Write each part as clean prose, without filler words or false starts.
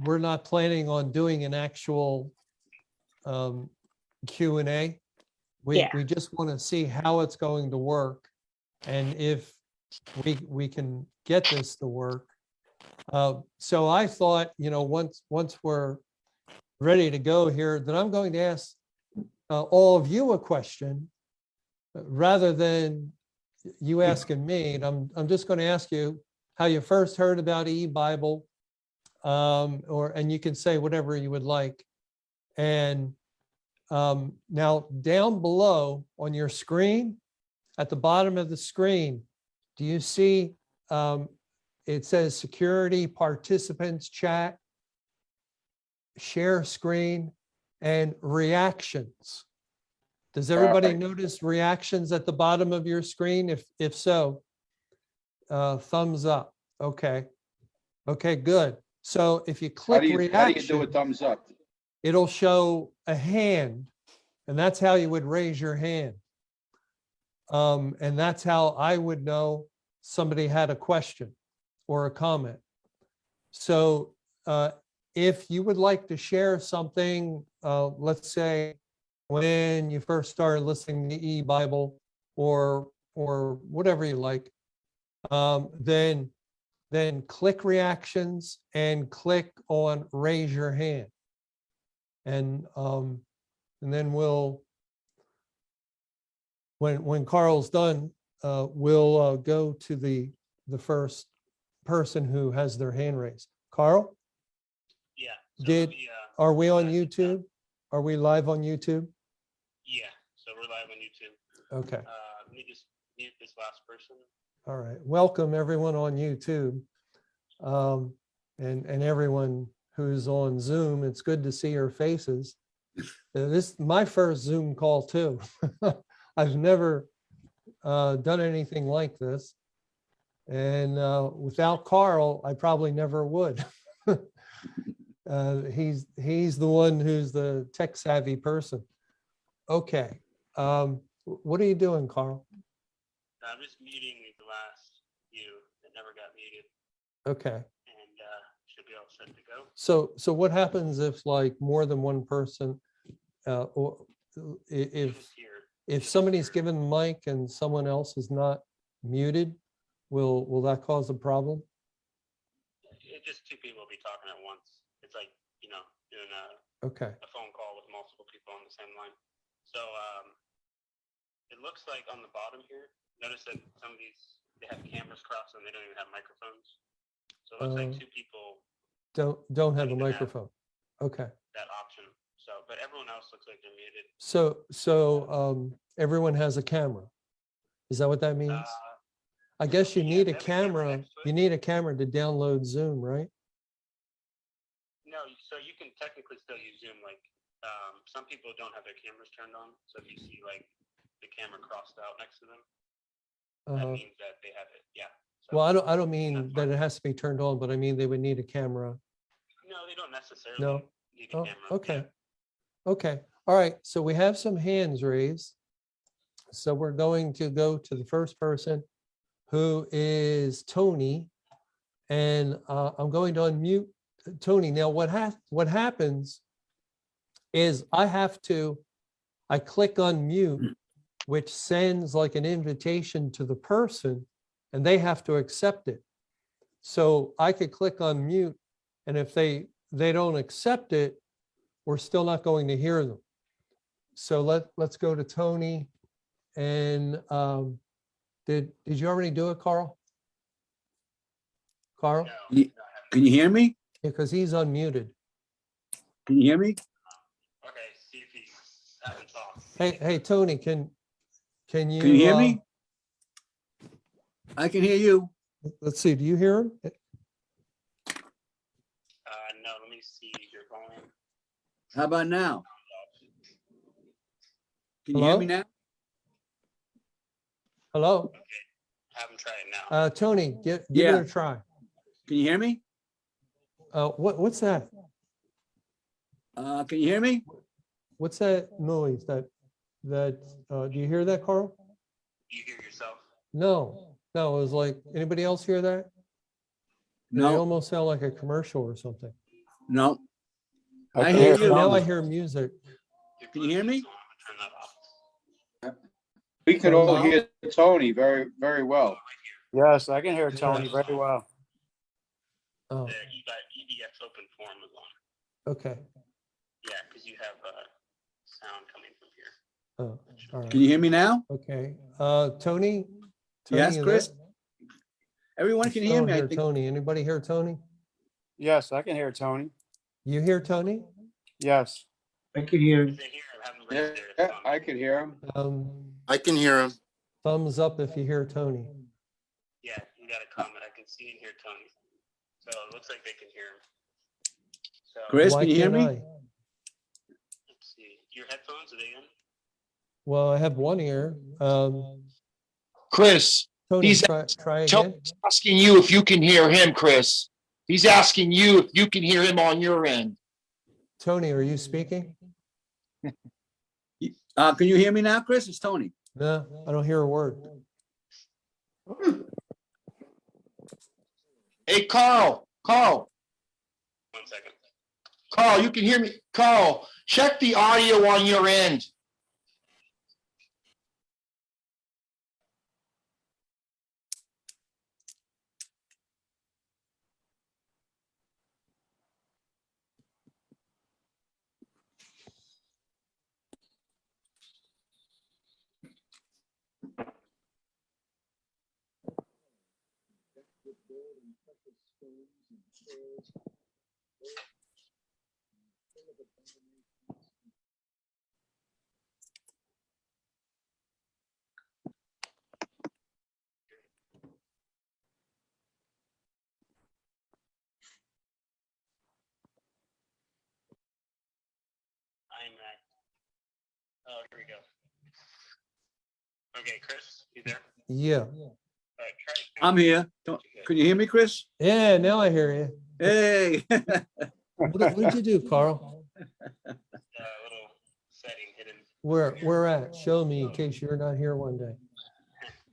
we're not planning on doing an actual Q&A. We just want to see how it's going to work, and if we can get this to work. So I thought, once we're ready to go here, that I'm going to ask all of you a question rather than you asking me. And I'm just going to ask you how you first heard about e-Bible, and you can say whatever you would like. And now down below on your screen, at the bottom of the screen, do you see it says security, participants, chat, share screen, and reactions? Does everybody notice reactions at the bottom of your screen? If so, thumbs up. Okay, good. So if you click reaction, how do you do a thumbs up? it'll show a hand, and that's how you would raise your hand. And that's how I would know somebody had a question or a comment. So if you would like to share something, let's say when you first started listening to e-Bible or whatever you like, then click reactions and click on raise your hand. And then we'll, when Carl's done, we'll go to the first person who has their hand raised. Carl? Yeah. So are we on YouTube? Are we live on YouTube? Yeah, so we're live on YouTube. Okay. Let me just mute this last person. All right. Welcome everyone on YouTube, and everyone who's on Zoom. It's good to see your faces. This is my first Zoom call too. I've never done anything like this, and without Carl, I probably never would. He's the one who's the tech savvy person. Okay. What are you doing, Carl? I'm just muting the last few that never got muted. Okay. And should be all set to go. So what happens if like more than one person, or if somebody's given the mic and someone else is not muted, will that cause a problem? Just two people will be talking at once. It's like, doing a phone call with multiple people on the same line. So it looks like on the bottom here, notice that some of these, they have cameras crossed and they don't even have microphones. So it looks like two people don't have a microphone. Okay. That option. So, but everyone else looks like they're muted. So everyone has a camera. Is that what that means? I guess you need a camera. You need a camera to download Zoom, right? No, so you can technically still use Zoom. Like some people don't have their cameras turned on. So if you see like the camera crossed out next to them, that means that they have it. Yeah. So, well, I don't mean that it has to be turned on, but I mean they would need a camera. No, they don't necessarily need a camera. Okay. Yeah. Okay. All right. So we have some hands raised. So we're going to go to the first person, who is Tony, and I'm going to unmute Tony. Now, what happens is I click unmute, which sends like an invitation to the person, and they have to accept it. So I could click unmute, and if they don't accept it, we're still not going to hear them. So let's go to Tony. And did you already do it, Carl? Carl? No, Can you hear me? Because he's unmuted. Can you hear me? okay, see if he's having talk. Hey, Tony, can you? Can you hear me? I can hear you. Let's see. Do you hear him? No, let me see your volume. How about now? Can you Hello? hear me now? Hello, Okay, have him try it now. Tony. Give Yeah. it a try. Can you hear me? What's that? Can you hear me? What's that noise? Do you hear that, Carl? You hear yourself? No. It was like, anybody else hear that? They No. almost sound like a commercial or something. No. I Okay. hear Okay, you. now I hear music. Can you hear me? Turn that off. We can all hear Tony very, very well. Yes, I can hear Tony very well. Oh, The EBF open forum is on. okay. Yeah, because you have sound coming from here. Oh, all Can right. you hear me now? Okay. Tony? Yes, you Chris? there? Everyone I can still hear don't me, I hear think. Tony. Anybody hear Tony? Yes, I can hear Tony. You hear Tony? Yes. I can hear. If they hear him, have them raise Yeah, their thumb. I can hear him. I can hear him. Thumbs up if you hear Tony. Yeah, you got a comment. I can see and hear Tony. So it looks like they can hear him. So Chris, Why can you hear can't me? I? let's see. Your headphones, are they in? Well, I have one ear. Chris, Tony, He's- try again. Tony's asking you if you can hear him, Chris. He's asking you if you can hear him on your end. Tony, are you speaking? Can you hear me now, Chris? It's Tony. No, I don't hear a word. Hey, Carl, 1 second. Carl, you can hear me? Carl, check the audio on your end. I'm at. Oh, here we go. Okay, Chris, you there? Yeah. All right, try. I'm here. Can you hear me, Chris? Yeah, now I hear you. Hey. What did you do, Carl? Little setting hidden. Where at? Show me in case you're not here one day.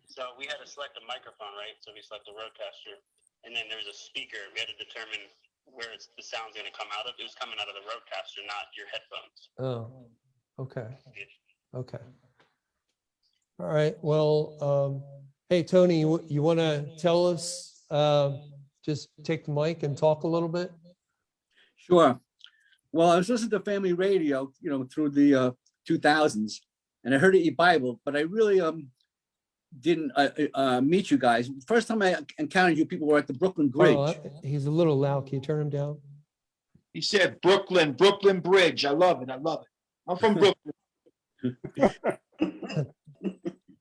So we had to select a microphone, right? So we select the roadcaster, and then there's a speaker. We had to determine where the sound's going to come out of. It was coming out of the roadcaster, not your headphones. Oh, okay. Okay. All right. Well, hey, Tony, you want to tell us, just take the mic and talk a little bit? Sure. Well, I was listening to family radio, through the 2000s, and I heard it in Bible, but I really didn't meet you guys. First time I encountered you people were at the Brooklyn Bridge. Oh, he's a little loud. Can you turn him down? He said Brooklyn Bridge. I love it. I'm from Brooklyn.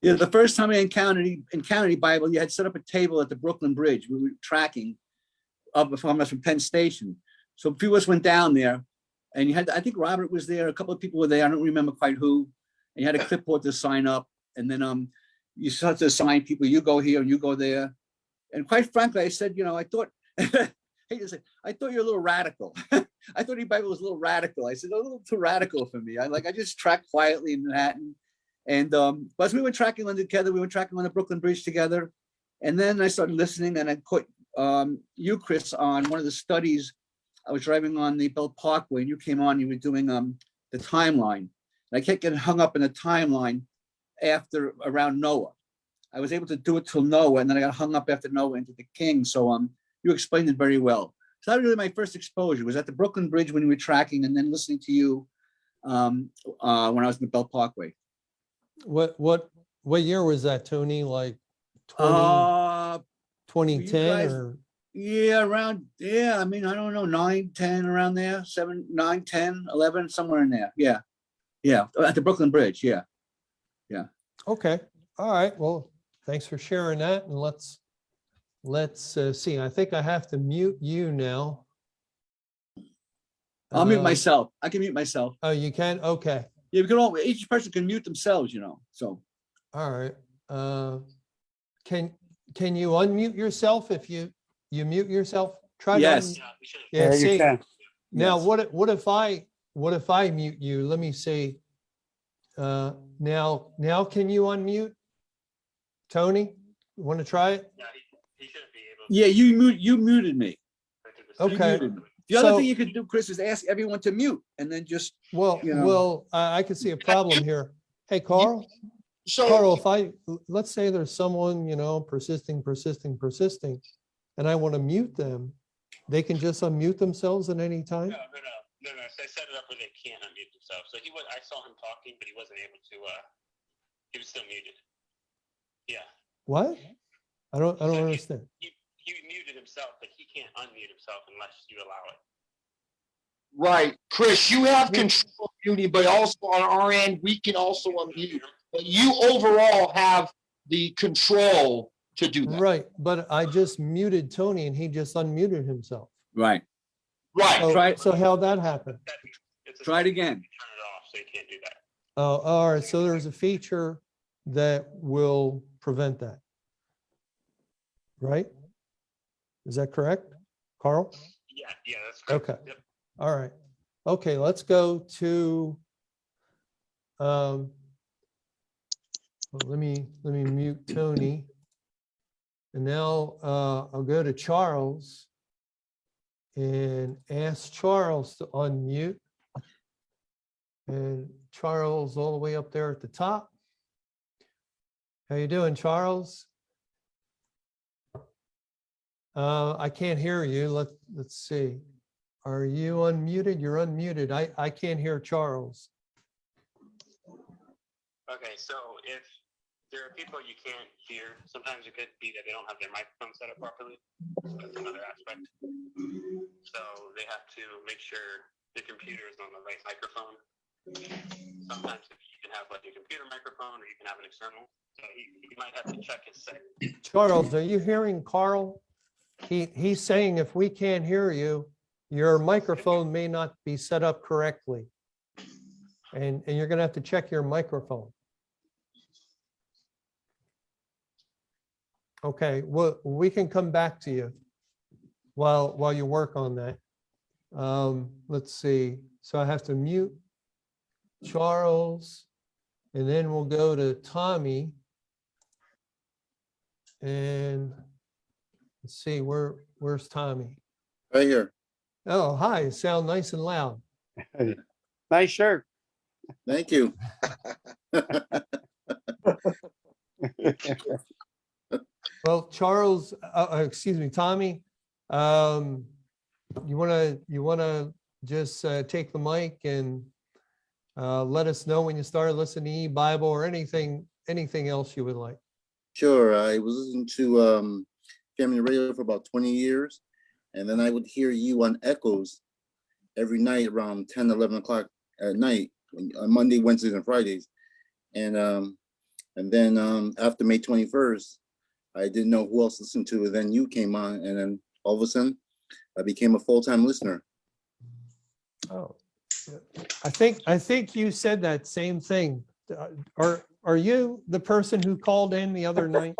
Yeah, the first time I encountered Bible, you had set up a table at the Brooklyn Bridge. We were tracking up from us from Penn Station. So a few of us went down there, and you had, I think Robert was there, a couple of people were there, I don't remember quite who. And you had a clipboard to sign up, and then you start to assign people, you go here and you go there. And quite frankly, I said, I thought, I thought you're a little radical. I thought your Bible was a little radical. I said, a little too radical for me. I just tracked quietly in Manhattan. And but as we were tracking on together, we were tracking on the Brooklyn Bridge together. And then I started listening, and I put you, Chris, on one of the studies. I was driving on the Belt Parkway, and you came on, you were doing the timeline. And I kept getting hung up in the timeline around Noah. I was able to do it till Noah, and then I got hung up after Noah into the King. So you explained it very well. So that was really my first exposure, was at the Brooklyn Bridge when we were tracking, and then listening to you when I was in the Belt Parkway. What year was that, Tony? Like 2010 guys- or? Yeah, around, I mean, I don't know, 9, 10, around there, 7, 9, 10, 11, somewhere in there. Yeah. Yeah, at the Brooklyn Bridge. Yeah. Okay. All right. Well, thanks for sharing that. And let's see. I think I have to mute you now. I'll mute myself. I can mute myself. Oh, you can? Okay. Yeah, we can all, each person can mute themselves, so. All right. Can you unmute yourself if you mute yourself? Try Yes. to. Yeah, we should. Yeah, There you see, can. now Yes. what if I mute you? Let me see. Now can you unmute? Tony, you want to try it? Yeah, he should be able to. Yeah, you muted me. I think the Okay. You muted me. If The other So- thing you could do, Chris, is ask everyone to mute and then just, Well, you know. I could see a problem here. Hey, Carl, Carl, let's say there's someone, persisting, and I want to mute them, they can just unmute themselves at any time? No. So I set it up where they can't unmute themselves. So I saw him talking, but he wasn't able to, he was still muted. Yeah. What? I don't So understand. He muted himself, but he can't unmute himself unless you allow it. Right, Chris, you have control of muting, but also on our end, we can also unmute. But you overall have the control to do that. Right, but I just muted Tony and he just unmuted himself. Right. Right. So how'd that happen? Try it again. Turn it off, so you can't do that. Oh, all right, so there's a feature that will prevent that. Right? Is that correct, Carl? Yeah, that's correct. Okay. Yep. All right. Okay, let's go to, well, let me mute Tony. And now I'll go to Charles and ask Charles to unmute. And Charles all the way up there at the top. How you doing, Charles? I can't hear you. Let's see. Are you unmuted? You're unmuted. I can't hear Charles. Okay, so if there are people you can't hear, sometimes it could be that they don't have their microphone set up properly. That's another aspect. So they have to make sure the computer is on the right microphone. Sometimes you can have like a computer microphone or you can have an external. So you might have to check his settings. Charles, are you hearing Carl? He's saying if we can't hear you, your microphone may not be set up correctly. And you're going to have to check your microphone. Okay, well, we can come back to you while you work on that. Let's see. So I have to mute Charles, and then we'll go to Tommy. And let's see, where's Tommy? Right here. Oh, hi, you sound nice and loud. Nice shirt. Thank you. Well, Charles, excuse me, Tommy, you wanna just take the mic and let us know when you start listening to E-Bible or anything else you would like. Sure. I was listening to family radio for about 20 years. And then I would hear you on Echoes every night around 10, 11 o'clock at night, on Monday, Wednesdays, and Fridays. And then after May 21st, I didn't know who else to listen to. And then you came on, and then all of a sudden, I became a full-time listener. Oh, I think you said that same thing. Are you the person who called in the other night?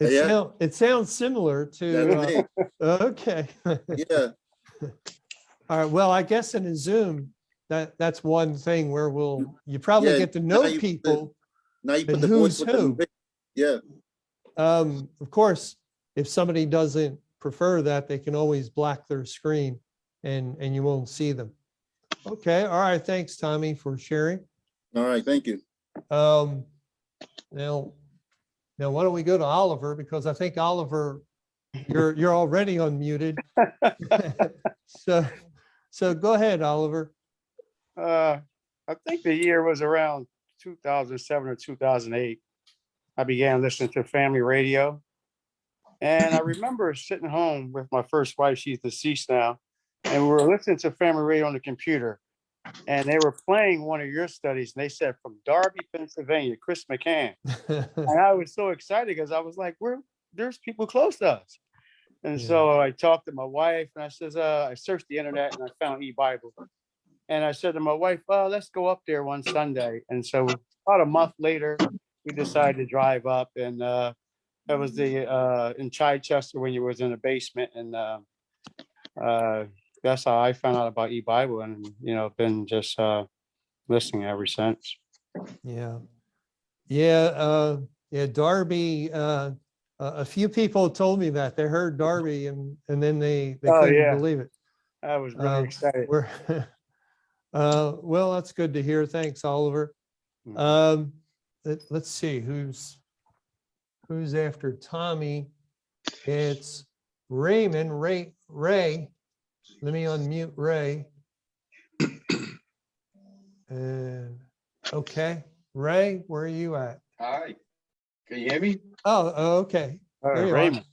Yeah. It sounds similar to, That's me. okay. Yeah. All right, well, I guess in a Zoom, that's one thing where you probably Yeah, get to know now you put the- people. Now you put And the voice who's with who? the yeah. Of course, if somebody doesn't prefer that, they can always black their screen and you won't see them. Okay, all right, thanks, Tommy, for sharing. All right. Thank you. Now why don't we go to Oliver, because I think Oliver, you're already unmuted. So go ahead, Oliver. I think the year was around 2007 or 2008. I began listening to family radio. And I remember sitting home with my first wife, she's deceased now, and we were listening to family radio on the computer. And they were playing one of your studies, and they said from Darby, Pennsylvania, Chris McCann. And I was so excited because I was like, there's people close to us. And so I talked to my wife, and I says, I searched the internet and I found E-Bible. And I said to my wife, well, let's go up there one Sunday. And so about a month later, we decided to drive up, and that was in Chichester when you was in the basement. And that's how I found out about E-Bible, and been just listening ever since. Yeah. Darby, a few people told me that they heard Darby and then they couldn't believe it. I was really excited. We're, well, that's good to hear. Thanks, Oliver. Mhm. Let's see, who's after Tommy? It's Raymond, Ray. Let me unmute Ray. And, okay, Ray, where are you at? Hi, can you hear me? Oh, okay. There you are. Raymond.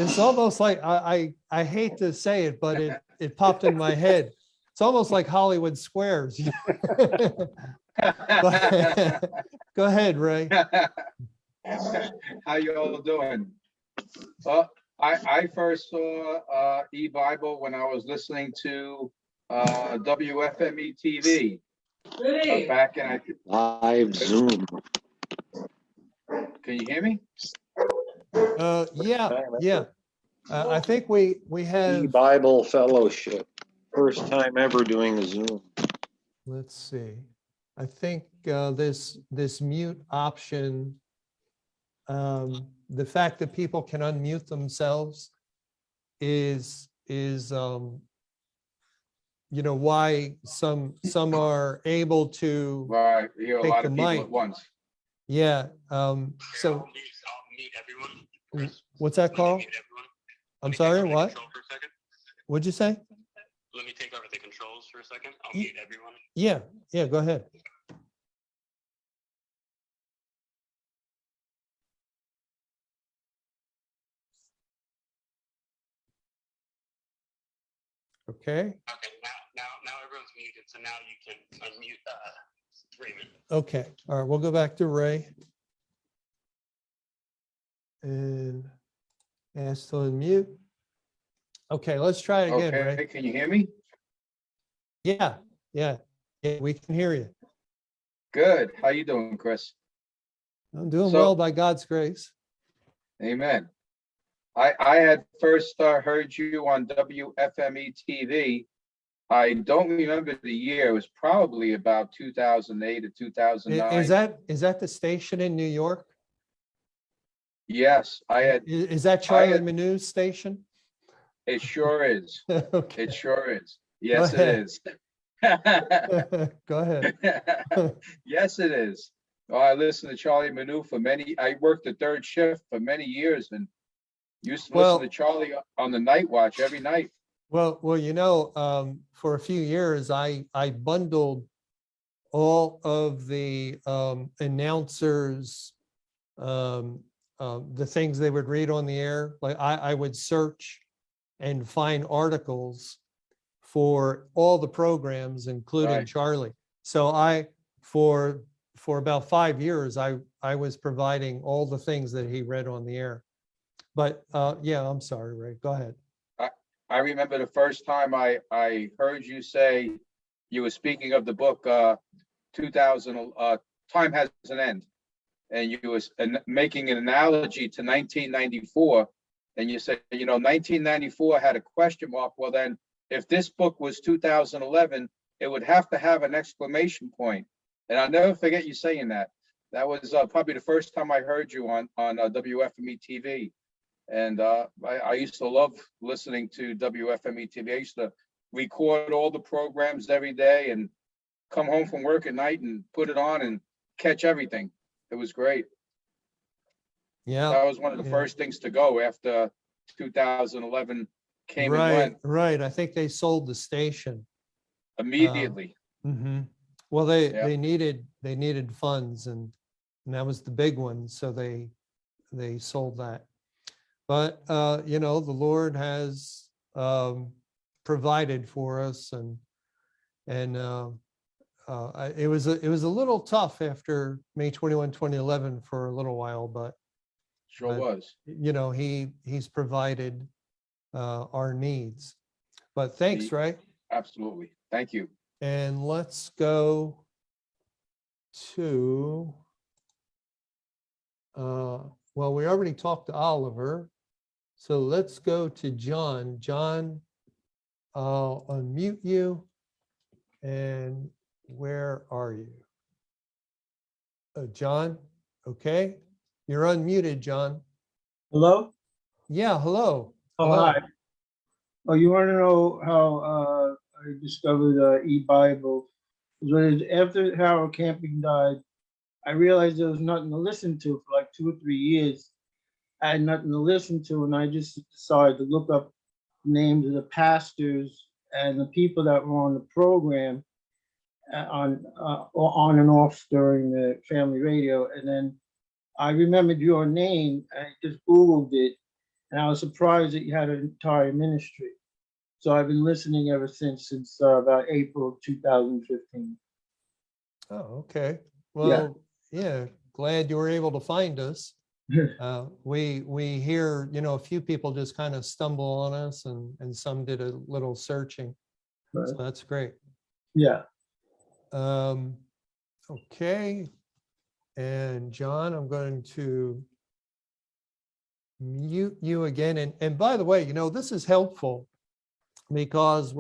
It's almost like, I hate to say it, but it popped in my head. It's almost like Hollywood Squares. Go ahead, Ray. How you all doing? Well, I first saw e-Bible when I was listening to WFME TV. Back in, Live Zoom. can you hear me? Yeah. I think we have, Bible Fellowship. First time ever doing a Zoom. let's see. I think this mute option, the fact that people can unmute themselves is why some are able to Right, you hear a take lot the of people mic. at once. Yeah. I'll So mute everyone. Chris, what's that, let me Carl? mute everyone. I'm Let me take sorry, over the what? control for a second. What'd you say? Let me take over the controls for a second. I'll Ye- mute everyone. Yeah, go ahead. Okay, Okay, now everyone's muted, so now you can unmute Raymond. okay. All right, we'll go back to Ray. And ask to unmute. Okay, let's try it again, Okay, Ray. can you hear me? Yeah, we can hear you. Good. How you doing, Chris? I'm doing So- well by God's grace. Amen. I had first heard you on WFME TV. I don't remember the year. It was probably about 2008 or 2009. Is that the station in New York? Yes, I had. Is that Charlie had- Manew's station? It sure is. Okay, It sure is. Yes, it ahead. is. go ahead. Yes, it is. Oh, I listened to Charlie Manu I worked the third shift for many years and used to Well- listen to Charlie on the night watch every night. Well, for a few years, I bundled all of the announcers, the things they would read on the air. Like I would search and find articles for all the programs, including Right. Charlie. So for about 5 years, I was providing all the things that he read on the air. But yeah, I'm sorry, Ray. Go ahead. I remember the first time I heard you say you were speaking of the book 2000 Time Has an End, and you was making an analogy to 1994, and you said 1994 had a question mark. Well, then if this book was 2011, it would have to have an exclamation point. And I'll never forget you saying that. That was probably the first time I heard you on WFME TV. And I used to love listening to WFME TV. I used to record all the programs every day and come home from work at night and put it on and catch everything. It was great. Yeah. That was one of the yeah. first things to go after 2011 came and Right, went right. I think they sold the station. immediately. Mhm. Well, Yeah. they needed funds, and that was the big one. So they sold that. But the Lord has provided for us, and it was a little tough after May 21, 2011 for a little while, but Sure was. he's provided our needs. But thanks, Ray. Absolutely. Thank you. And let's go to, well, we already talked to Oliver. So let's go to John. John, I'll unmute you. And where are you? John, okay. You're unmuted, John. Hello? Yeah, hello. Oh, Hello. hi. Oh, you want to know how I discovered e-Bible? After Harold Camping died, I realized there was nothing to listen to for like 2 or 3 years. I had nothing to listen to, and I just decided to look up names of the pastors and the people that were on the program on and off during the family radio. And then I remembered your name. I just Googled it, and I was surprised that you had an entire ministry. So I've been listening ever since about April of 2015. Oh, okay. Well, yeah, glad you were able to find us. We hear, a few people just kind of stumble on us, and some did a little searching. Right. So that's great. Yeah. Okay. And John, I'm going to mute you again. And by the way, this is helpful because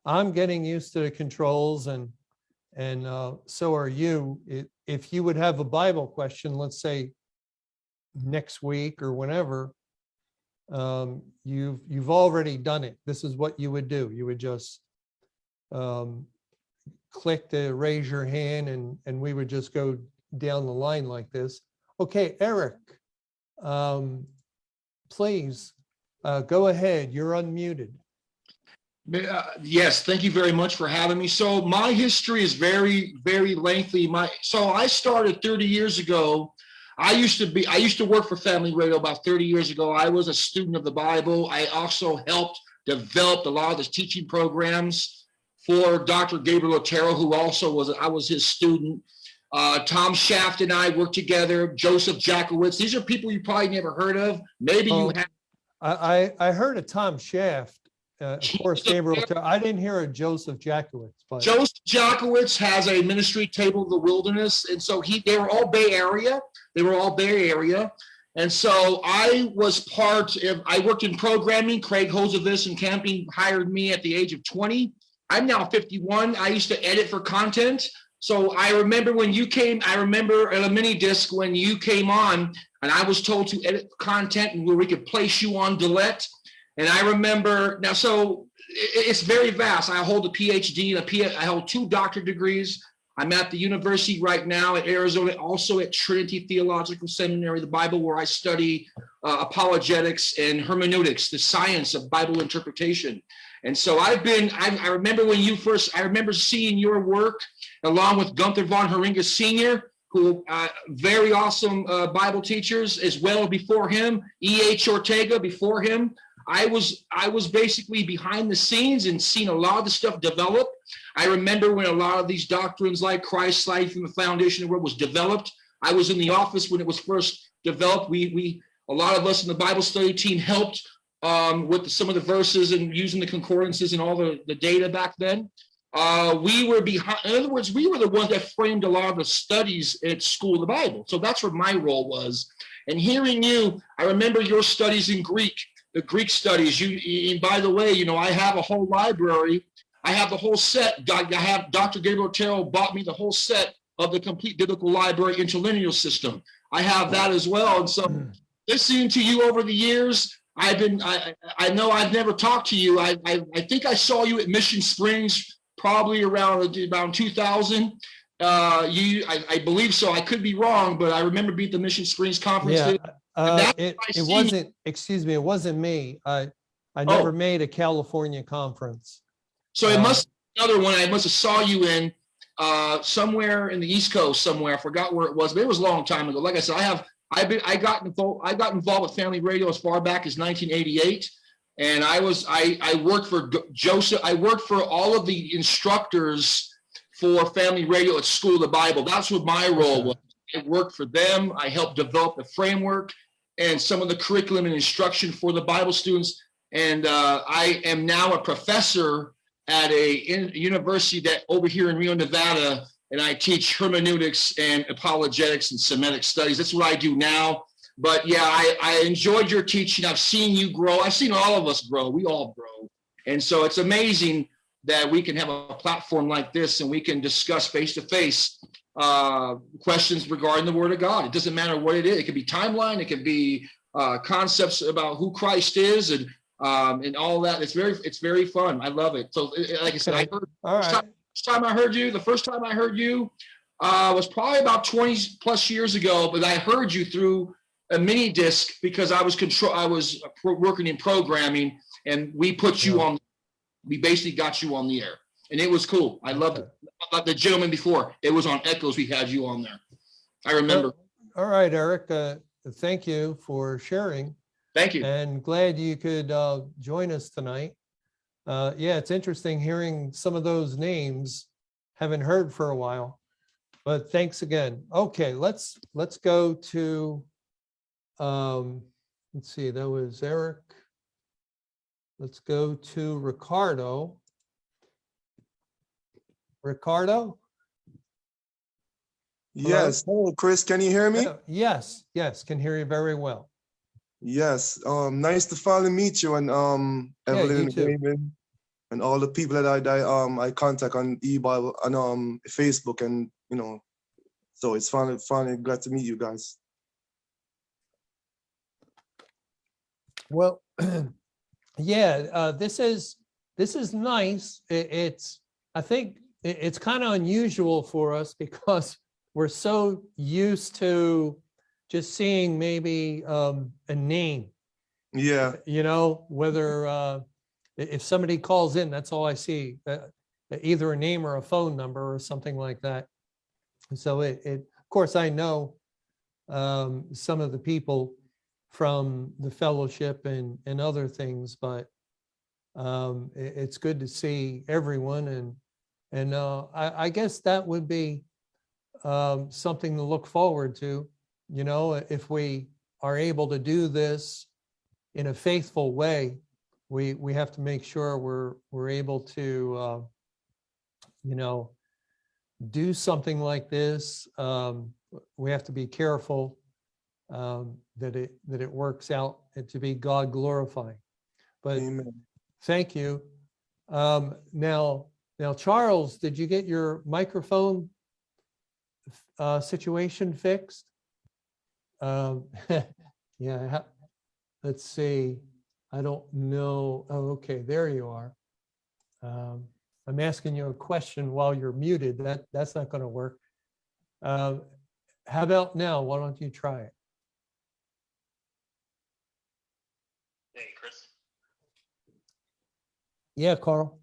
I'm getting used to the controls, and so are you. If you would have a Bible question, let's say next week or whenever, you've already done it. This is what you would do. You would just click to raise your hand, and we would just go down the line like this. Okay, Eric, please go ahead. You're unmuted. Yes, thank you very much for having me. So my history is very, very lengthy. So I started 30 years ago. I used to work for Family Radio about 30 years ago. I was a student of the Bible. I also helped develop a lot of the teaching programs for Dr. Gabriel Otero, who also I was his student. Tom Shaft and I worked together. Joseph Jackowitz. These are people you probably never heard of. Maybe you have. I heard of Tom Shaft. Of course, Gabriel. I didn't hear of Joseph Jackowitz. But Joseph Jackowitz has a ministry, Table of the Wilderness, and so they were all Bay Area. And so I worked in programming. Craig Hosevis and Camping hired me at the age of 20. I'm now 51. I used to edit for content. So I remember when you came, at a mini disc when you came on, and I was told to edit content and where we could place you on delete. And I remember now, so it's very vast. I hold a PhD and I hold 2 doctorate degrees. I'm at the university right now at Arizona, also at Trinity Theological Seminary, the Bible, where I study apologetics and hermeneutics, the science of Bible interpretation. And so I remember I remember seeing your work along with Gunther von Haringa Sr., who very awesome Bible teachers as well before him, E.H. Ortega before him. I was basically behind the scenes and seen a lot of the stuff develop. I remember when a lot of these doctrines like Christ's life from the foundation of the world was developed. I was in the office when it was first developed. A lot of us in the Bible study team helped with some of the verses and using the concordances and all the data back then. We were behind, in other words, we were the ones that framed a lot of the studies at School of the Bible. So that's what my role was. And hearing you, I remember your studies in Greek. The Greek studies, and by the way, I have a whole library. I have the whole set. I have Dr. Gabriel Otero bought me the whole set of the complete biblical library interlinear system. I have that as well. And so listening to you over the years, I know I've never talked to you. I think I saw you at Mission Springs probably around 2000. I believe so. I could be wrong, but I remember being at the Mission Springs conference. Yeah. It wasn't, excuse me, it wasn't me. I never made a California conference. So it must be another one. I must have saw you in somewhere in the East Coast somewhere. I forgot where it was, but it was a long time ago. Like I said, I got involved with Family Radio as far back as 1988. And I worked for Joseph. I worked for all of the instructors for Family Radio at School of the Bible. That's what my role was. I worked for them. I helped develop the framework and some of the curriculum and instruction for the Bible students. And I am now a professor at a university that over here in Rio, Nevada, and I teach hermeneutics and apologetics and Semitic studies. That's what I do now. But yeah, I enjoyed your teaching. I've seen you grow. I've seen all of us grow. We all grow. And so it's amazing that we can have a platform like this and we can discuss face-to-face questions regarding the Word of God. It doesn't matter what it is. It could be timeline. It could be concepts about who Christ is and and all that. It's very fun. I love it. So like I said, I Okay. heard All right. the first time I heard you was probably about 20 plus years ago, but I heard you through a mini disc because I was working in programming, and we put you Yeah. on. We basically got you on the air, and it was cool. I loved it. Like the gentleman before, it was on Echoes. We had you on there. I remember. All right, Eric. Thank you for sharing. Thank you. And glad you could join us tonight. Yeah, it's interesting hearing some of those names. Haven't heard for a while, but thanks again. Okay, let's go to. Let's see. That was Eric. Let's go to Ricardo. Ricardo? Yes. Hello, Chris. Can you hear me? Yes, can hear you very well. Yes. Nice to finally meet you and Evelyn you and too. Raymond and all the people that I contact on eBible and Facebook, and so it's finally glad to meet you guys. Well, yeah, this is nice. I think it's kind of unusual for us because we're so used to just seeing maybe a name. Yeah. Whether if somebody calls in, that's all I see, either a name or a phone number or something like that. So of course, I know some of the people from the fellowship and other things, but it's good to see everyone, and I guess that would be something to look forward to. If we are able to do this in a faithful way, we have to make sure we're able to do something like this. We have to be careful that it works out and to be God glorifying. But Amen. thank you. Now, Charles, did you get your microphone situation fixed? Yeah. Let's see. I don't know. Oh, okay. There you are. I'm asking you a question while you're muted. That's not going to work. How about now? Why don't you try it? Hey, Chris. Yeah, Carl.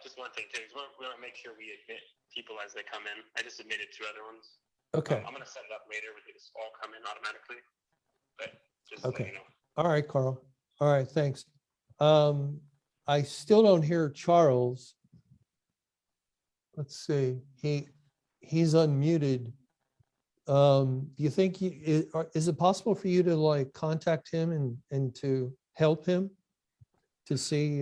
Just one thing too. We want to make sure we admit people as they come in. I just admitted 2 other ones. Okay. I'm going to set it up later where they just all come in automatically. But just Okay. so you know. All right, Carl. All right, thanks. I still don't hear Charles. Let's see. He's unmuted. Do you think is it possible for you to contact him and to help him to see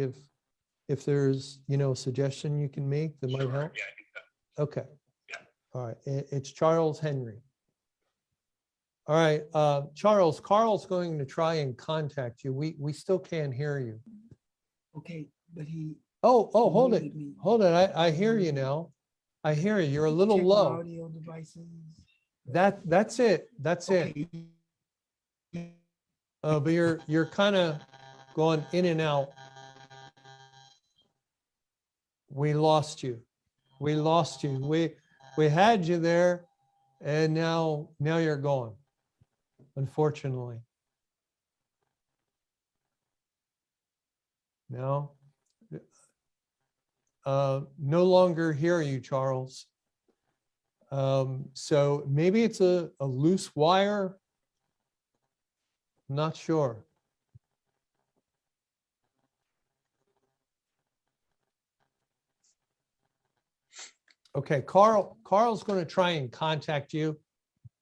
if there's a suggestion you can make that might help? Yeah, I think that. Okay. Yeah. All right. It's Charles Henry. All right, Charles. Carl's going to try and contact you. We still can't hear you. Okay, but he. Oh, hold it. muted me. Hold it. I hear you now. I hear you. You're a little Check my low. audio devices. That's it. That's it. Okay. But you're kind of going in and out. We lost you. We lost you. We had you there, and now you're gone. Unfortunately. No. No longer hear you, Charles. So maybe it's a loose wire. Not sure. Okay, Carl's going to try and contact you.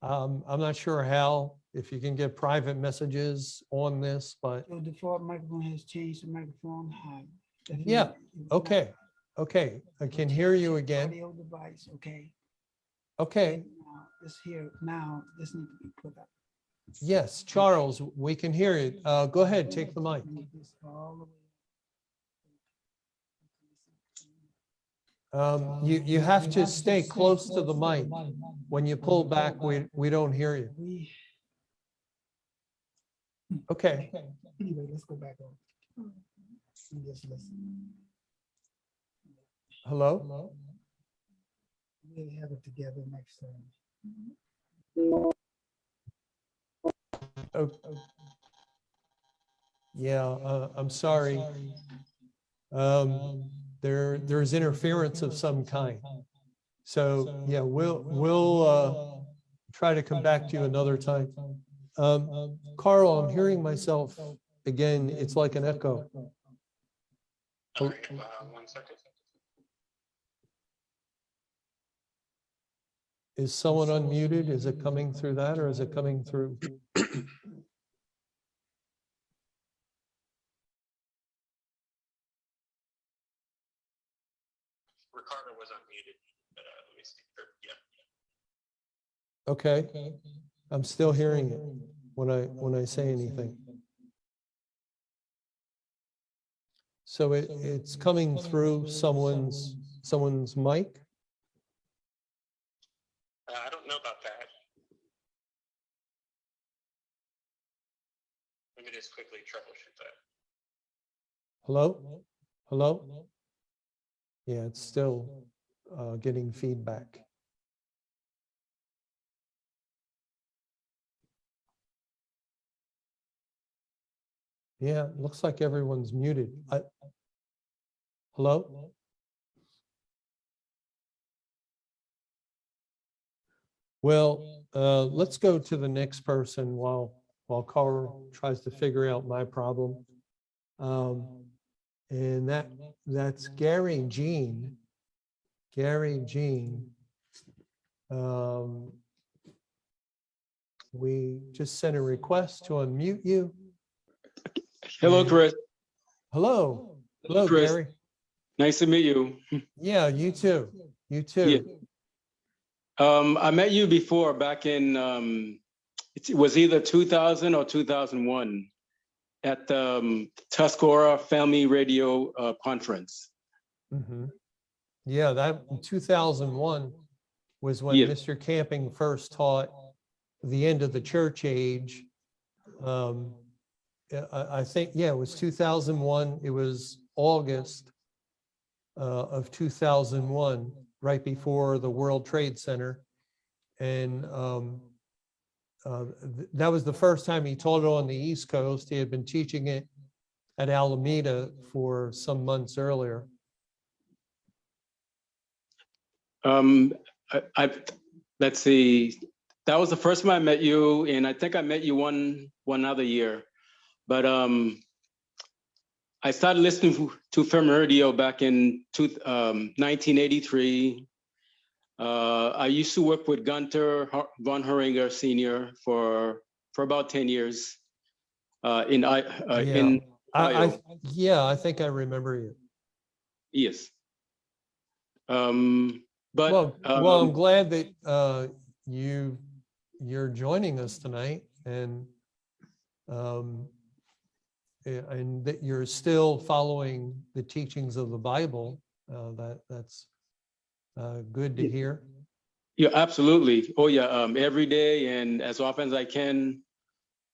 I'm not sure how, if you can get private messages on this, but So the default microphone has changed to microphone high. yeah, okay. Okay, I can hear you again. Audio device, okay. Okay, Now, this here, now, this needs to be put up. yes, Charles, we can hear you. Go ahead, take the mic. Move this all the way You have to stay close to the mic. When you pull back, we don't hear you. We, Okay, anyway, let's go back on. And just listen. Hello? We'll have it together next time. Oh, yeah, I'm sorry. There's interference of some kind. So yeah, we'll try to come back to you another time. Carl, I'm hearing myself again. It's like an echo. All right, 1 second. Is someone unmuted? Is it coming through that, or is it coming through? Ricardo was unmuted, but let me see. Yeah. Okay, I'm still hearing it when I say anything. So it's coming through someone's mic. I don't know about that. Let me just quickly troubleshoot that. Hello? Hello? Yeah, it's still getting feedback. Yeah, it looks like everyone's muted. Hello? Well, let's go to the next person while Carl tries to figure out my problem. And that's Gary Jean. Gary Jean. We just sent a request to unmute you. Hello, Chris. Hello. Hello, Chris. Gary. Nice to meet you. Yeah, you too. You too. Yeah. I met you before back in, it was either 2000 or 2001 at the Tuscarora Family Radio Conference. Mm-hmm. Yeah, that 2001 was when Yeah. Mr. Camping first taught the end of the church age. I think, yeah, it was 2001. It was August of 2001, right before the World Trade Center. And that was the first time he taught it on the East Coast. He had been teaching it at Alameda for some months earlier. Let's see. That was the first time I met you, and I think I met you one other year. But I started listening to Family Radio back in 1983. I used to work with Gunter von Heringer Sr. for about 10 years in Ohio. I think I remember you. Yes. Well, I'm glad that you're joining us tonight, and that you're still following the teachings of the Bible. That's good to hear. Yeah, absolutely. Oh yeah, every day and as often as I can.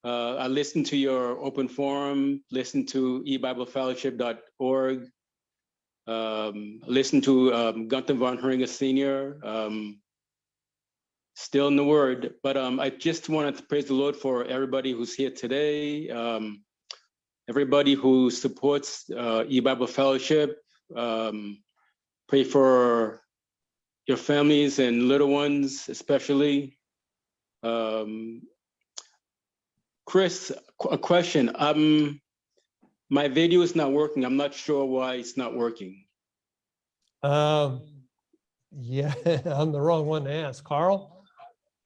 I listen to your open forum, listen to ebiblefellowship.org, listen to Gunther von Heringer Sr., still in the Word. But I just wanted to praise the Lord for everybody who's here today, everybody who supports eBible Fellowship. Pray for your families and little ones, especially. Chris, a question. My video is not working. I'm not sure why it's not working. Yeah, I'm the wrong one to ask. Carl?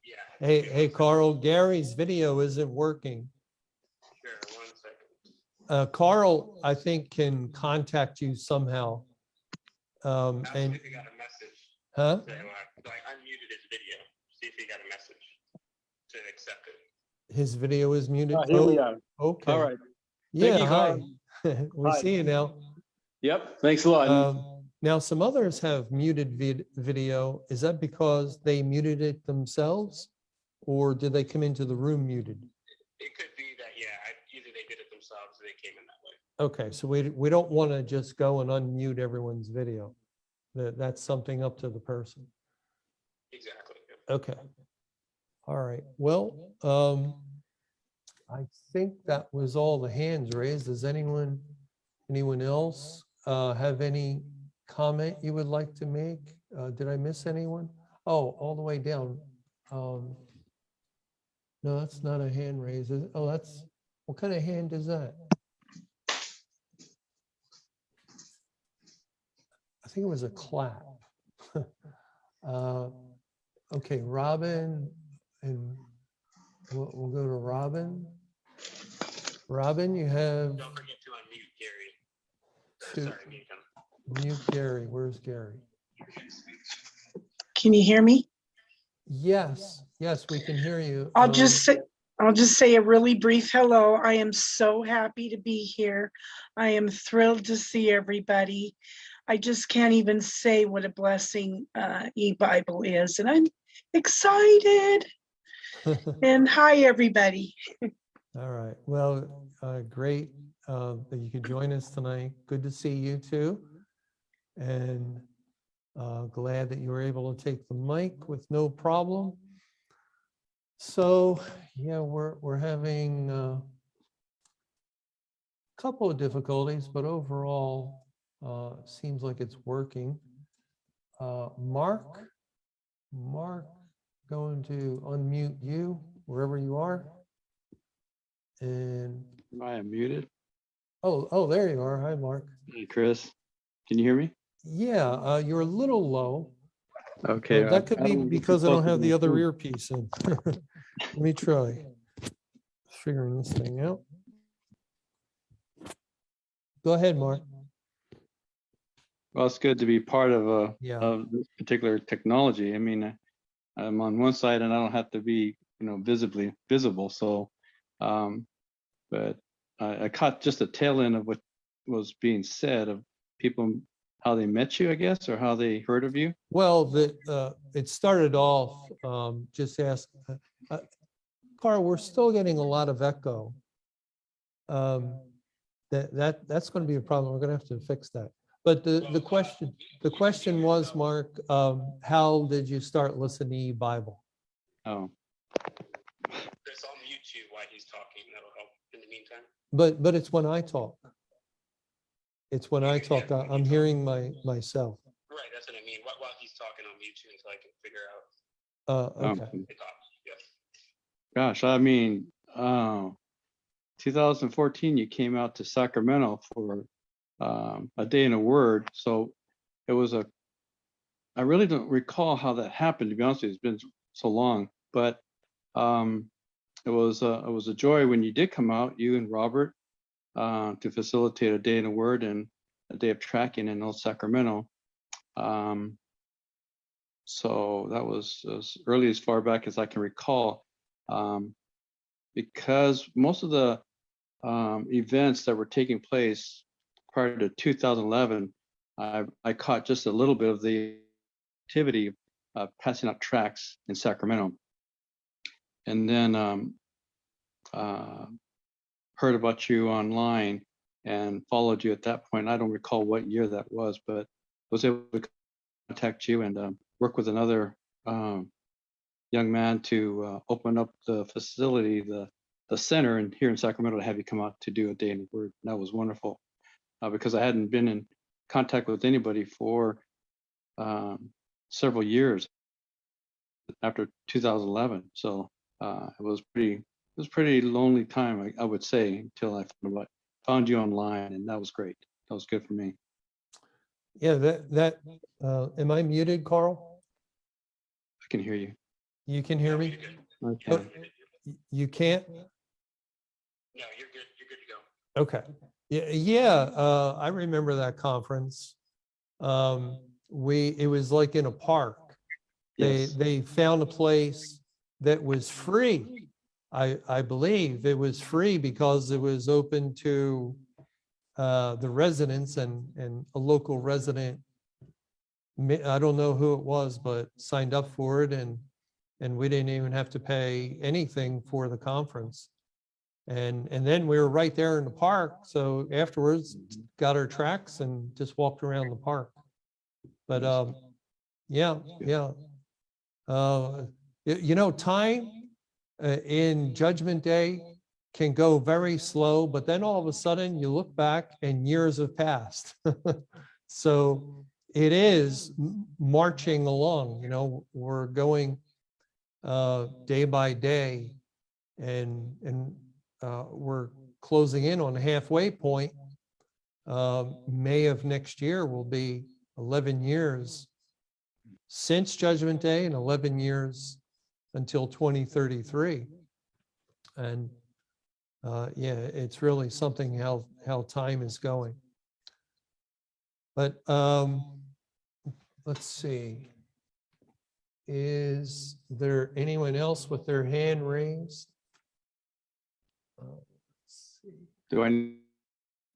Yeah. Hey, Carl, Gary's video isn't working. Sure, 1 second. Carl, I think, can contact you somehow. Ask if he got a message. Huh? So I unmuted his video. See if he got a message to accept it. His video is muted. Here we are. Okay. All right. Yeah, Thank you, hi. Carl. We Hi. see you now. Yep. Thanks a lot. Now, some others have muted video. Is that because they muted it themselves, or did they come into the room muted? It could be that, yeah, either they did it themselves or they came in that way. Okay, so we don't want to just go and unmute everyone's video. That's something up to the person. Exactly. Okay. All right. Well, I think that was all the hands raised. Does anyone else have any comment you would like to make? Did I miss anyone? Oh, all the way down. No, that's not a hand raise. Oh, that's, what kind of hand is that? I think it was a clap. Okay, Robin, and we'll go to Robin. Robin, you have. Don't forget to unmute Gary. to Sorry, mute him. Mute Gary. Where's Gary? Can you hear me? Yes, we can hear you. I'll just say a really brief hello. I am so happy to be here. I am thrilled to see everybody. I just can't even say what a blessing e-Bible is, and I'm excited. And hi, everybody. All right. Well, great that you could join us tonight. Good to see you too. And glad that you were able to take the mic with no problem. So yeah, we're having a couple of difficulties, but overall seems like it's working. Mark, going to unmute you wherever you are. And Am I muted? oh, there you are. Hi, Mark. Hey, Chris. Can you hear me? Yeah, you're a little low. Okay. That could be because I don't have the other ear. earpiece in. Let me try figuring this thing out. Go ahead, Mark. Well, it's good to be part of Yeah. of this particular technology. I mean, I'm on one side and I don't have to be, visibly visible. So, but I caught just a tail end of what was being said of people, how they met you, I guess, or how they heard of you. Well, it started off just ask, Carl, we're still getting a lot of echo. That's going to be a problem. We're going to have to fix that. But the question was, Mark, how did you start listening to e-Bible? Oh. Chris, I'll mute you while he's talking. That'll help in the meantime. But it's when I talk. It's when I talk. I'm hearing myself. Right, that's what I mean. While he's talking, I'll mute you until I can figure out. Okay. Yes. Gosh, I mean, 2014, you came out to Sacramento for a day in a word. So it was I really don't recall how that happened, to be honest with you. It's been so long, but it was a joy when you did come out, you and Robert, to facilitate a day in a word and a day of tracking in Old Sacramento. So that was as early as far back as I can recall, because most of the events that were taking place prior to 2011, I caught just a little bit of the activity of passing out tracts in Sacramento. And then heard about you online and followed you at that point. I don't recall what year that was, but was able to contact you and work with another young man to open up the facility, the center, and here in Sacramento to have you come out to do a day in the word. And that was wonderful because I hadn't been in contact with anybody for several years after 2011. So it was pretty lonely time, I would say, until I found you online, and that was great. That was good for me. Yeah, am I muted, Carl? I can hear you. You can hear me? I can. You can't? No, you're good. You're good to go. Okay. Yeah. I remember that conference. It was like in a park. Yes. They found a place that was free. I believe it was free because it was open to the residents, and a local resident, I don't know who it was, but signed up for it, and we didn't even have to pay anything for the conference. And then we were right there in the park. So afterwards, got our tracks and just walked around the park. But yeah. You know, time in Judgment Day can go very slow, but then all of a sudden you look back and years have passed. So it is marching along, you know, we're going day by day, and we're closing in on the halfway point. May of next year will be 11 years since Judgment Day and 11 years until 2033. And yeah, it's really something how time is going. But let's see. Is there anyone else with their hand raised? Let's see. Do I need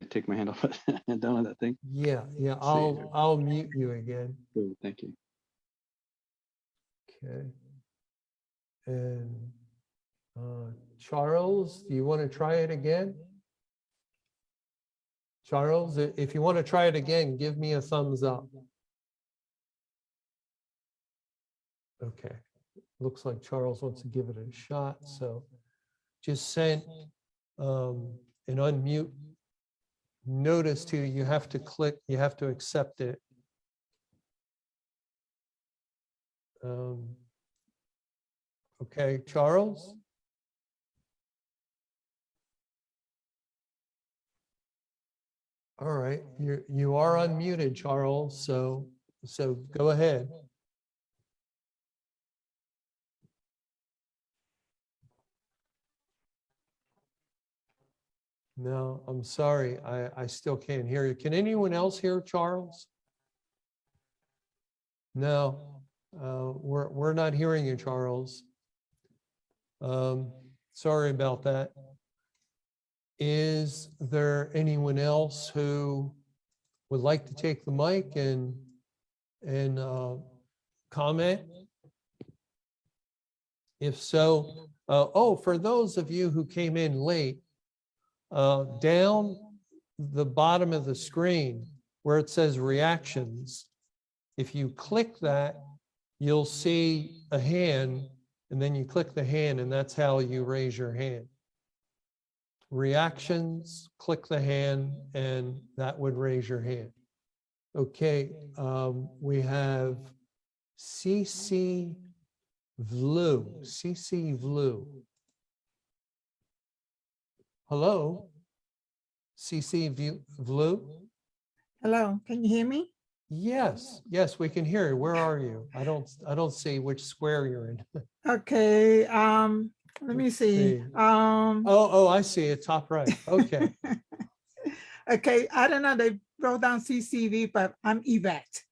to take my hand off and down on that thing? Yeah, Let's see here. I'll mute you again. Cool, thank you. Okay. And Charles, do you want to try it again? Charles, if you want to try it again, give me a thumbs up. Okay. Looks like Charles wants to give it a shot. So just sent an unmute notice to you. You have to click, you have to accept it. Okay, Charles? All right, you are unmuted, Charles, so go ahead. No, I'm sorry, I still can't hear you. Can anyone else hear Charles? No, we're not hearing you, Charles. Sorry about that. Is there anyone else who would like to take the mic and comment? If so, oh, for those of you who came in late, down the bottom of the screen where it says reactions, if you click that, you'll see a hand, and then you click the hand, and that's how you raise your hand. Reactions, click the hand, and that would raise your hand. Okay, we have CC Vlu. Hello, CC Vlu. Hello, can you hear me? Yes, we can hear you. Where are you? I don't see which square you're in. Okay, let me see. Oh, I see it, top right. Okay. Okay, I don't know, they wrote down CCV, but I'm Evette.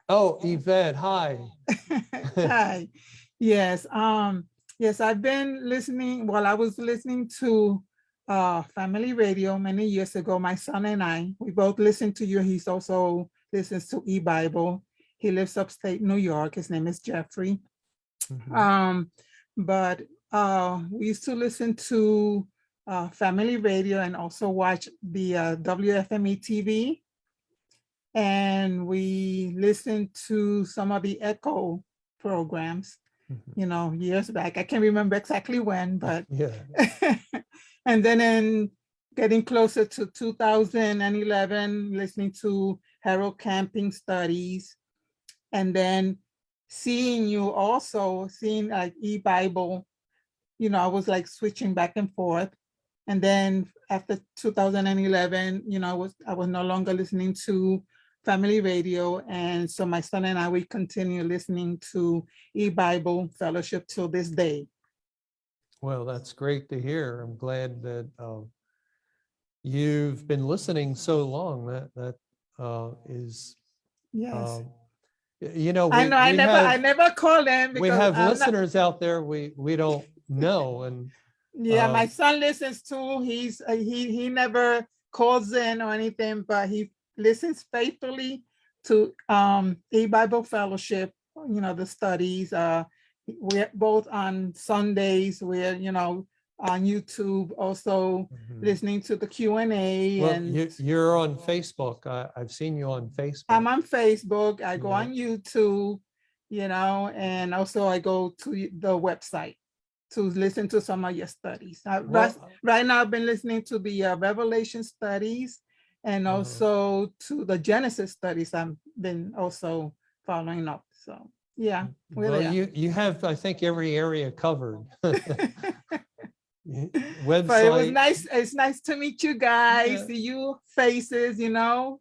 Oh, Evette, hi. Hi. Yes, yes, I've been listening, well, I was listening to Family Radio many years ago. My son and I, we both listen to you. He's also listens to E-Bible. He lives upstate New York. His name is Jeffrey. But we used to listen to Family Radio and also watch the WFME TV. And we listened to some of the Echo programs, you know, years back. I can't remember exactly when, but yeah. And then in getting closer to 2011, listening to Harold Camping Studies, and then seeing you also, seeing like E-Bible, you know, I was like switching back and forth. And then after 2011, you know, I was no longer listening to Family Radio. And so my son and I, we continue listening to E-Bible Fellowship till this day. Well, that's great to hear. I'm glad that you've been listening so long. That is, yes. You know, I never call them. We have listeners out there we don't know, and yeah, my son listens too. He never calls in or anything, but he listens faithfully to E-Bible Fellowship. You know, the studies. We're both on Sundays where, you know, on YouTube, also listening to the Q&A. Well, And you're on Facebook. I've seen you on Facebook. I'm on Facebook. I go Yeah. on YouTube, you know, and also I go to the website to listen to some of your studies. Right now, I've been listening to the Revelation studies and also to the Genesis studies. I've been also following up. So yeah, we're Well, there. you have, I think, every area covered. Website. But it was nice. It's nice to meet you guys, see you faces, you know,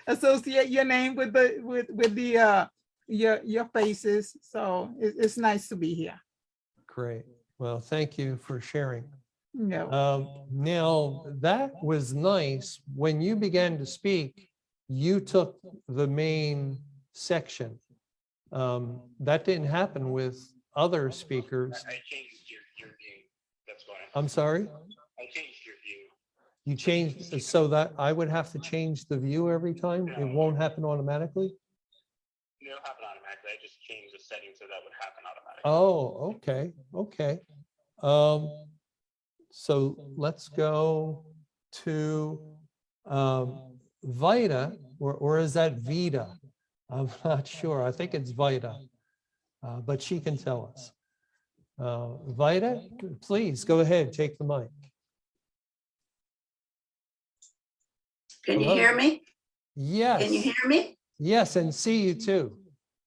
associate your name with the your faces. So it's nice to be here. Great. Well, thank you for sharing. No. Now, that was nice. When you began to speak, you took the main section. That didn't happen with other speakers. I changed your view. That's why. I'm sorry? I changed your view. You changed so that I would have to change the view every time? It won't happen automatically? It'll happen automatically. I just changed the settings so that would happen automatically. Oh, okay, okay. So let's go to Vida, or is that Vida? I'm not sure. I think it's Vida, but she can tell us. Vida, please go ahead, take the mic. Can you hear me? Yes. Can you hear me? Yes, and see you too.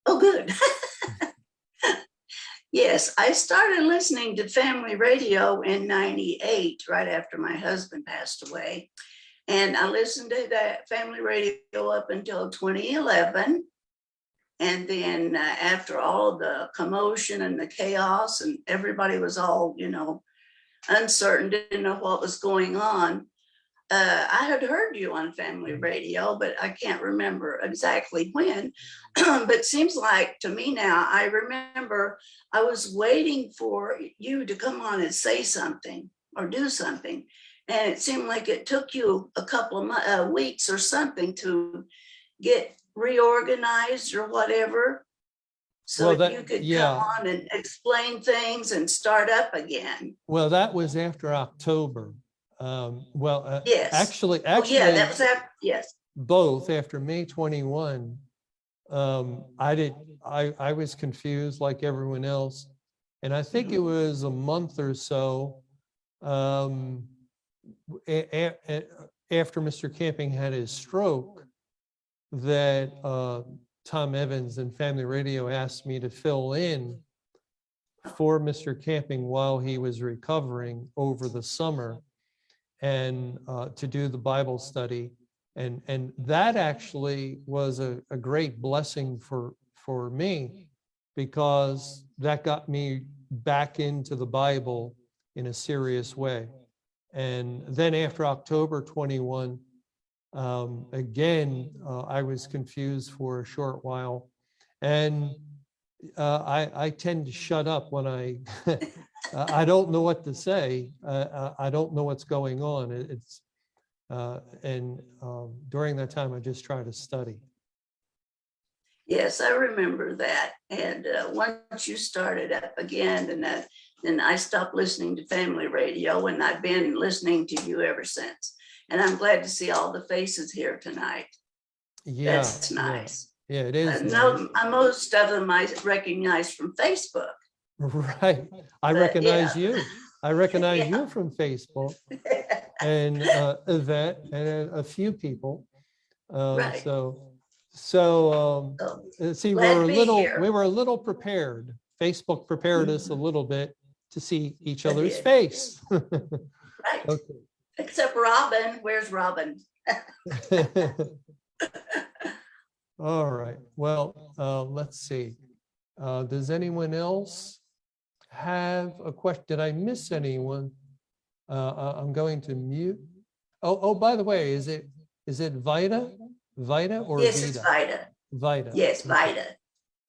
Oh, good. Yes, I started listening to family radio in '98, right after my husband passed away. And I listened to that family radio up until 2011. And then after all the commotion and the chaos and everybody was all, you know, uncertain, didn't know what was going on. I had heard you on family radio, but I can't remember exactly when. But it seems like to me now, I remember I was waiting for you to come on and say something or do something. And it seemed like it took you a couple of weeks or something to get reorganized or whatever. So Well, you could come on and explain things and start up again. Well, that was after October. Yes. Actually, Oh, yeah, that was after, yes. both after May 21. I was confused like everyone else. And I think it was a month or so after Mr. Camping had his stroke that Tom Evans and Family Radio asked me to fill in for Mr. Camping while he was recovering over the summer and to do the Bible study. And that actually was a great blessing for me, because that got me back into the Bible in a serious way. And then after October 21, again, I was confused for a short while. And I tend to shut up when I I don't know what to say. I don't know what's going on. During that time, I just try to study. Yes, I remember that. And once you started up again, then I stopped listening to family radio, and I've been listening to you ever since. And I'm glad to see all the faces here tonight. Yeah, that's nice. Yeah, it is. No, most of them I recognize from Facebook. Right. I recognize you. I recognize you from Facebook and Evette and a few people. Right. See, we were a little prepared. Facebook prepared us a little bit to see each other's face. Right. Okay. Except Robin. Where's Robin? All right. Well, let's see. Does anyone else have a question? Did I miss anyone? I'm going to mute. Oh, by the way, is it Vida? Vida or yes, Vida? It's Vida. Vida. Yes, Vida.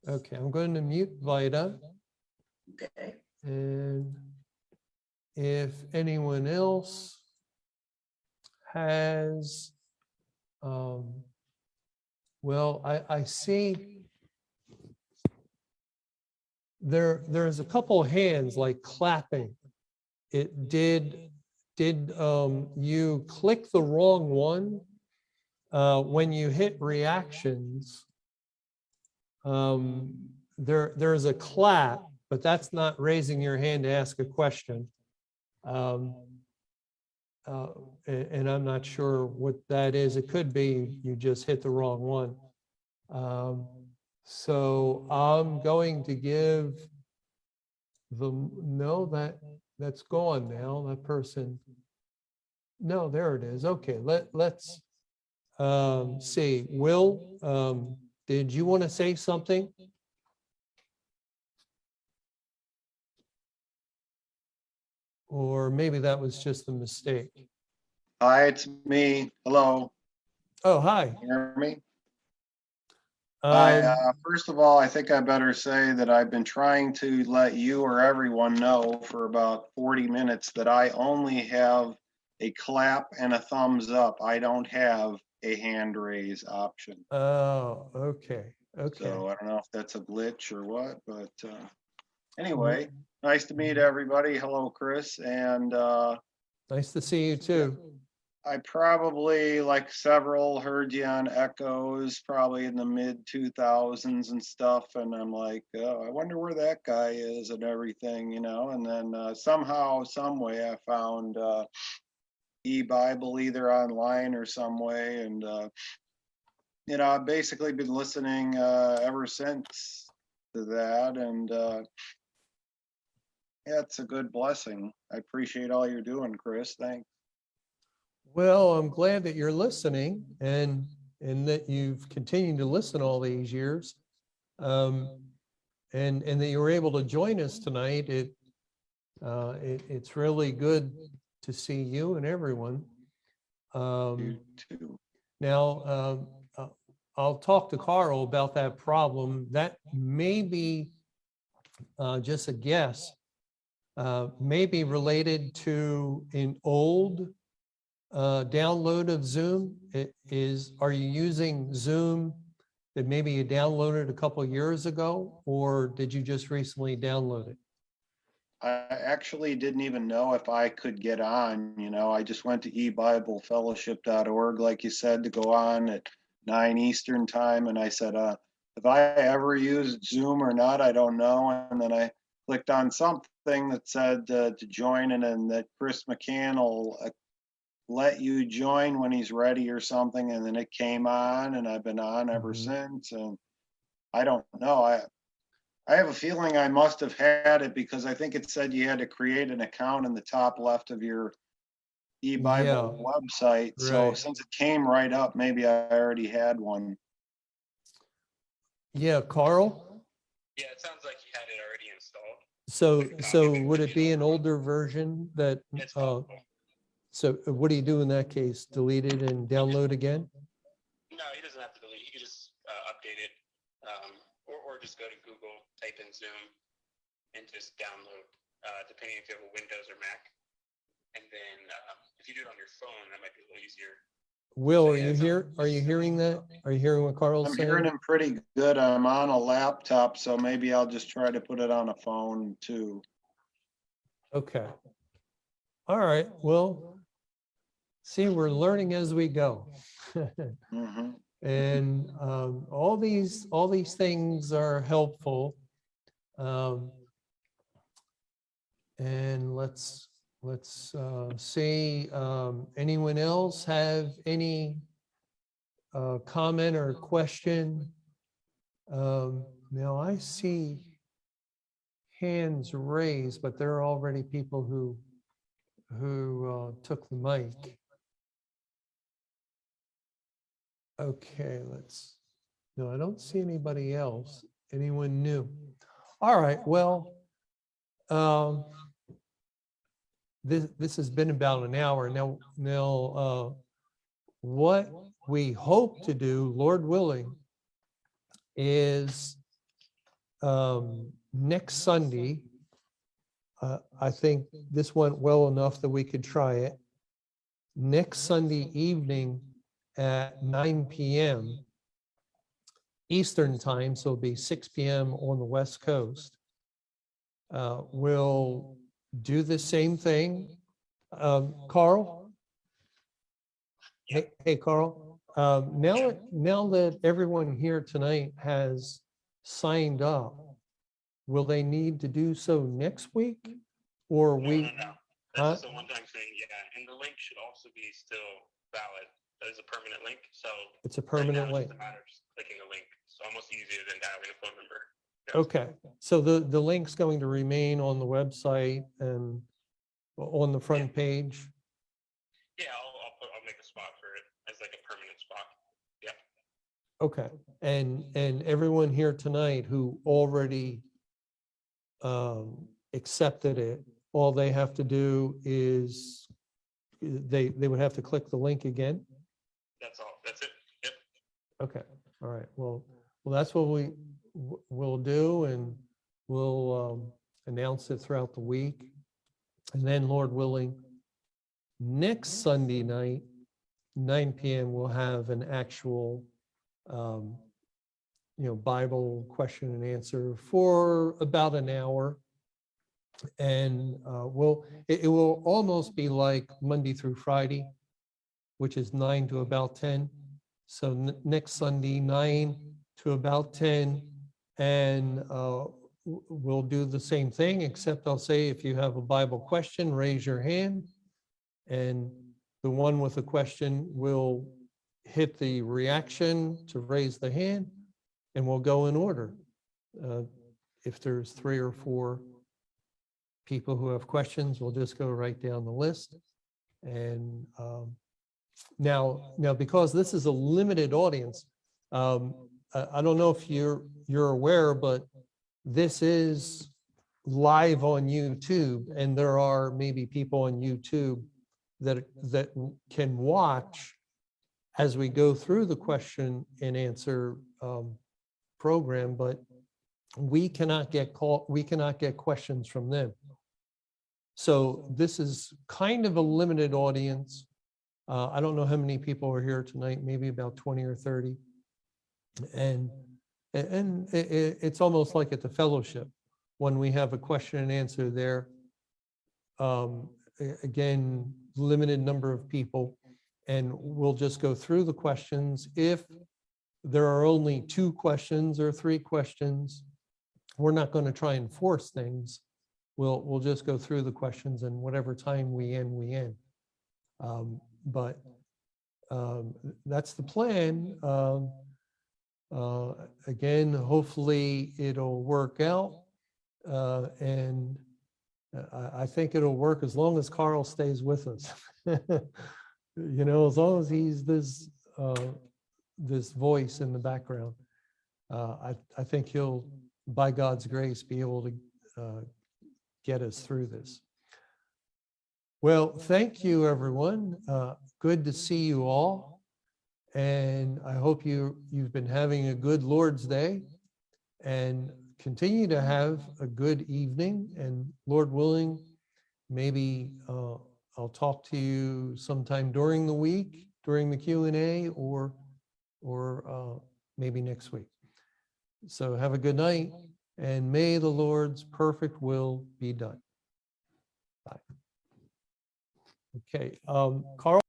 Okay, I'm going to mute Vida. Okay. And if anyone else has, well, I see there's a couple hands like clapping. you click the wrong one? When you hit reactions, there's a clap, but that's not raising your hand to ask a question. And I'm not sure what that is. It could be you just hit the wrong one. So I'm going to give that's gone now, that person. No, there it is. Okay, let's see. Will, did you want to say something? Or maybe that was just a mistake. Hi, it's me. Hello. Oh, hi. Can you hear me? Hi. First of all, I think I better say that I've been trying to let you or everyone know for about 40 minutes that I only have a clap and a thumbs up. I don't have a hand raise option. Oh, okay. Okay. So I don't know if that's a glitch or what, but anyway, nice to meet everybody. Hello, Chris. And nice to see you too. I probably, like several, heard you on Echoes probably in the mid 2000s and stuff. And I'm like, oh, I wonder where that guy is and everything, you know. And then somehow, some way I found e-Bible either online or some way. And, you know, I've basically been listening ever since to that. And yeah, it's a good blessing. I appreciate all you're doing, Chris. Thanks. Well, I'm glad that you're listening and that you've continued to listen all these years, and that you were able to join us tonight. It's really good to see you and everyone. You too. Now, I'll talk to Carl about that problem. That may be just a guess, may be related to an old download of Zoom. Are you using Zoom that maybe you downloaded a couple of years ago, or did you just recently download it? I actually didn't even know if I could get on, you know. I just went to ebiblefellowship.org, like you said, to go on at 9 Eastern time. And I said, if I ever used Zoom or not, I don't know. And then I clicked on something that said to join, and then that Chris McCann will let you join when he's ready or something. And then it came on, and I've been on ever since. And I don't know. I have a feeling I must have had it because I think it said you had to create an account in the top left of your eBible website. So right. Since it came right up, maybe I already had one. Yeah, Carl? Yeah, it sounds like you had it already installed. So would it be an older version that, so what do you do in that case? Delete it and download again? No, he doesn't have to delete. He can just update it, or just go to Google, type in Zoom, and just download, depending if you have a Windows or Mac. And then if you do it on your phone, that might be a little easier. Will, are you here? Are you hearing that? Are you hearing what Carl's I'm saying? hearing him pretty good. I'm on a laptop, so maybe I'll just try to put it on a phone too. Okay. All right. Well, see, we're learning as we go. And all these things are helpful. And let's see, anyone else have any comment or question? Now I see hands raised, but there are already people who took the mic. Okay, no, I don't see anybody else. Anyone new? All right, well, this has been about an hour now. What we hope to do, Lord willing, is next Sunday. I think this went well enough that we could try it. Next Sunday evening at 9 p.m. Eastern time, so it'll be 6 p.m. on the West Coast. We'll do the same thing. Carl? Hey, Carl, now that everyone here tonight has signed up, will they need to do so next week? Or we? No. That's just a one-time thing, yeah. And the link should also be still valid. That is a permanent link, so. It's a permanent right now, link. it's just a matter of just clicking a link. It's almost easier than dialing a phone number. Okay, so the link's going to remain on the website and on the front page? Yeah, I'll make a spot for it as like a permanent spot. Yeah. Okay, and everyone here tonight who already accepted it, all they have to do is they would have to click the link again? That's all. That's it. Yep. Okay, all right. Well, that's what we'll do, and we'll announce it throughout the week. And then, Lord willing, next Sunday night, 9 p.m., we'll have an actual, Bible question and answer for about an hour. And it will almost be like Monday through Friday, which is 9 to about 10. So next Sunday, 9 to about 10. And we'll do the same thing, except I'll say, if you have a Bible question, raise your hand. And the one with the question will hit the reaction to raise the hand, and we'll go in order. If there's 3 or 4 people who have questions, we'll just go right down the list. And now, because this is a limited audience, I don't know if you're aware, but this is live on YouTube, and there are maybe people on YouTube that can watch as we go through the question and answer program, but we cannot get questions from them. So this is kind of a limited audience. I don't know how many people are here tonight, maybe about 20 or 30. And it's almost like at the fellowship when we have a question and answer there. Again, limited number of people, and we'll just go through the questions. If there are only 2 questions or 3 questions, we're not going to try and force things. We'll just go through the questions, and whatever time we end. But that's the plan. Again, hopefully it'll work out. And I think it'll work as long as Carl stays with us. As long as he's this voice in the background, I think he'll, by God's grace, be able to get us through this. Well, thank you, everyone. Good to see you all. And I hope you've been having a good Lord's Day, and continue to have a good evening. And Lord willing, maybe I'll talk to you sometime during the week, during the Q&A, or maybe next week. So have a good night, and may the Lord's perfect will be done. Bye. Okay, Carl.